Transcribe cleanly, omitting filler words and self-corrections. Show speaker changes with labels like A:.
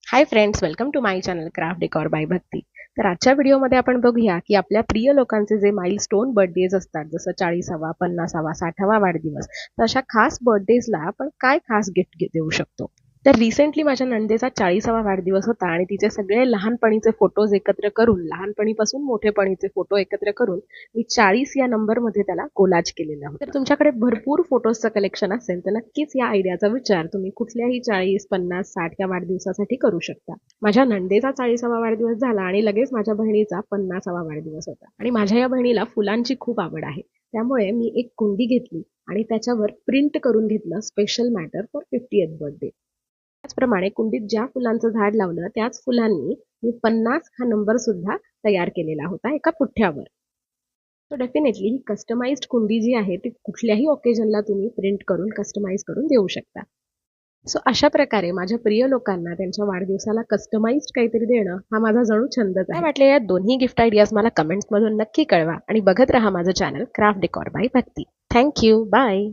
A: High friends, welcome to my channel craft decor by Bhakti. तर आजच्या व्हिडिओमध्ये आपण बघूया की आपल्या प्रिय लोकांचे जे माइलस्टोन बर्थडेज असतात, जसं 40वा 50वा 60वा वाढदिवस, तर अशा खास बर्थडेजला आपण काय खास गिफ्ट देऊ शकतो. तर रिसेंटली माझ्या नंदेचा 40वा वाढदिवस होता आणि तिचे सगळे लहानपणीचे फोटोज एकत्र करून, लहानपणीपासून मोठेपणीचे फोटो एकत्र करून मी 40 या नंबरमध्ये त्याला कोलाज केलेला होता. तर तुमच्याकडे भरपूर फोटोजचं कलेक्शन असेल तर नक्कीच या आयडियाचा विचार तुम्ही कुठल्याही 40, 50, 60 या वाढदिवसासाठी करू शकता. माझ्या नंदेचा 40वा वाढदिवस झाला आणि लगेच माझ्या बहिणीचा 50वा वाढदिवस होता आणि माझ्या या बहिणीला फुलांची खूप आवड आहे. त्यामुळे मी एक कुंडी घेतली आणि त्याच्यावर प्रिंट करून घेतलं, special matter for 50th birthday. त्याचप्रमाणे कुंडीत ज्या फुलांचं झाड लावलं त्याच फुलांनी मी 50 हा नंबर सुद्धा तयार केलेला होता एका पुठ्ठ्यावर. सो डेफिनेटली ही कस्टमाइज्ड कुंडी जी आहे ती कुठल्याही ओकेजनला तुम्ही प्रिंट करून कस्टमाइज करून देऊ शकता. सो अशा प्रकारे माझ्या प्रिय लोकांना त्यांच्या वाढदिवसाला कस्टमाइज्ड काहीतरी देणं हा माझा जणू छंदच आहे. काय वाटले या दोन्ही गिफ्ट आयडियाज मला कमेंट्समधून नक्की कळवा आणि बघत राहा माझं channel craft decor by Bhakti. Thank you. Bye.